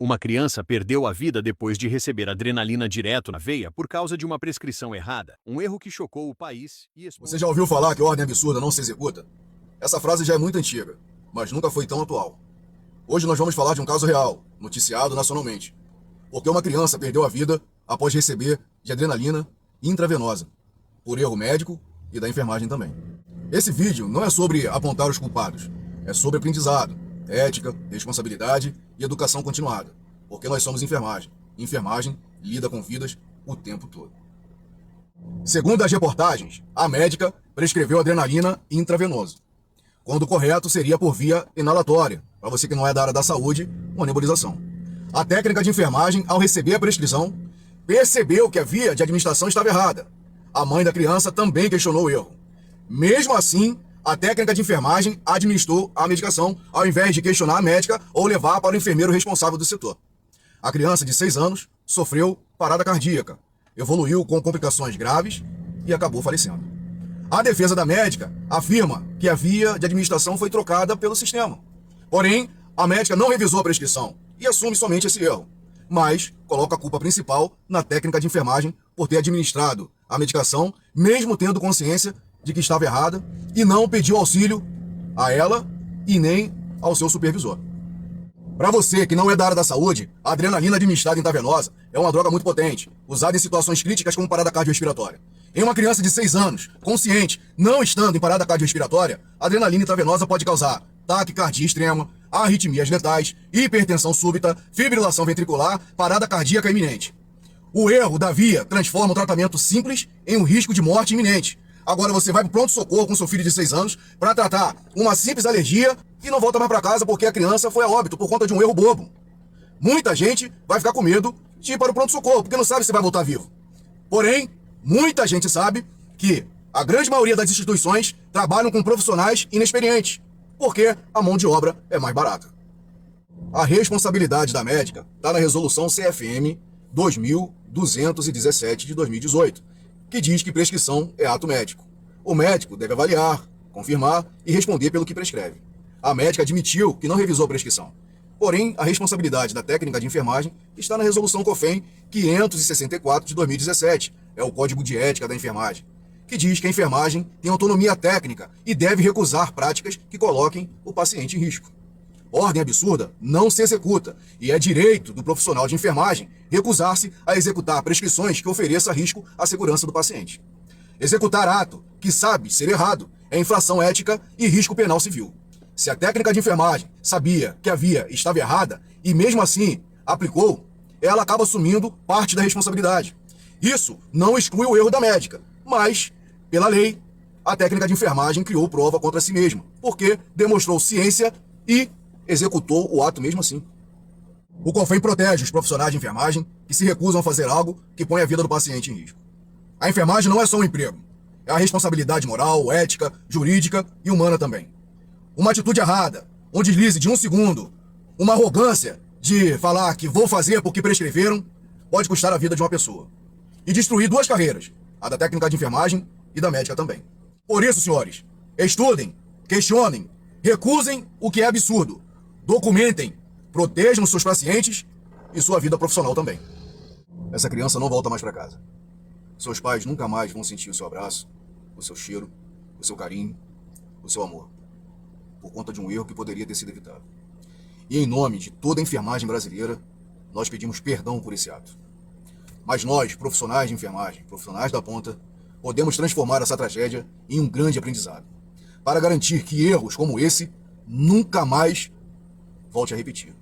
Uma criança perdeu a vida depois de receber adrenalina direto na veia por causa de uma prescrição errada, um erro que chocou o país e Você já ouviu falar que ordem absurda não se executa? Essa frase já é muito antiga, mas nunca foi tão atual. Hoje nós vamos falar de um caso real, noticiado nacionalmente, porque uma criança perdeu a vida após receber de adrenalina intravenosa, por erro médico e da enfermagem também. Esse vídeo não é sobre apontar os culpados, é sobre aprendizado, ética, responsabilidade e educação continuada, porque nós somos enfermagem. Enfermagem lida com vidas o tempo todo. Segundo as reportagens, a médica prescreveu adrenalina intravenosa, quando o correto seria por via inalatória, para você que não é da área da saúde, uma nebulização. A técnica de enfermagem, ao receber a prescrição, percebeu que a via de administração estava errada. A mãe da criança também questionou o erro. Mesmo assim, a técnica de enfermagem administrou a medicação, ao invés de questionar a médica ou levar para o enfermeiro responsável do setor. A criança de 6 anos sofreu parada cardíaca, evoluiu com complicações graves e acabou falecendo. A defesa da médica afirma que a via de administração foi trocada pelo sistema. Porém, a médica não revisou a prescrição e assume somente esse erro, mas coloca a culpa principal na técnica de enfermagem por ter administrado a medicação, mesmo tendo consciência de que estava errada, e não pediu auxílio a ela e nem ao seu supervisor. Para você que não é da área da saúde, a adrenalina administrada intravenosa é uma droga muito potente, usada em situações críticas como parada cardiorrespiratória. Em uma criança de 6 anos, consciente, não estando em parada cardiorrespiratória, a adrenalina intravenosa pode causar taquicardia extrema, arritmias letais, hipertensão súbita, fibrilação ventricular, parada cardíaca iminente. O erro da via transforma um tratamento simples em um risco de morte iminente. Agora você vai para o pronto-socorro com seu filho de 6 anos para tratar uma simples alergia e não volta mais para casa porque a criança foi a óbito por conta de um erro bobo. Muita gente vai ficar com medo de ir para o pronto-socorro porque não sabe se vai voltar vivo. Porém, muita gente sabe que a grande maioria das instituições trabalham com profissionais inexperientes, porque a mão de obra é mais barata. A responsabilidade da médica está na resolução CFM 2217 de 2018, que diz que prescrição é ato médico. O médico deve avaliar, confirmar e responder pelo que prescreve. A médica admitiu que não revisou a prescrição. Porém, a responsabilidade da técnica de enfermagem está na resolução COFEM 564 de 2017, é o Código de Ética da Enfermagem, que diz que a enfermagem tem autonomia técnica e deve recusar práticas que coloquem o paciente em risco. Ordem absurda não se executa e é direito do profissional de enfermagem recusar-se a executar prescrições que ofereçam risco à segurança do paciente. Executar ato que sabe ser errado é infração ética e risco penal civil. Se a técnica de enfermagem sabia que a via estava errada e mesmo assim aplicou, ela acaba assumindo parte da responsabilidade. Isso não exclui o erro da médica, mas, pela lei, a técnica de enfermagem criou prova contra si mesma, porque demonstrou ciência e executou o ato mesmo assim. O COFEM protege os profissionais de enfermagem que se recusam a fazer algo que põe a vida do paciente em risco. A enfermagem não é só um emprego, é a responsabilidade moral, ética, jurídica e humana também. Uma atitude errada, um deslize de 1 segundo, uma arrogância de falar que vou fazer porque prescreveram, pode custar a vida de uma pessoa. E destruir 2 carreiras, a da técnica de enfermagem e da médica também. Por isso, senhores, estudem, questionem, recusem o que é absurdo, documentem, protejam seus pacientes e sua vida profissional também. Essa criança não volta mais para casa. Seus pais nunca mais vão sentir o seu abraço, o seu cheiro, o seu carinho, o seu amor, por conta de um erro que poderia ter sido evitado. E em nome de toda a enfermagem brasileira, nós pedimos perdão por esse ato. Mas nós, profissionais de enfermagem, profissionais da ponta, podemos transformar essa tragédia em um grande aprendizado, para garantir que erros como esse nunca mais volte a repetir.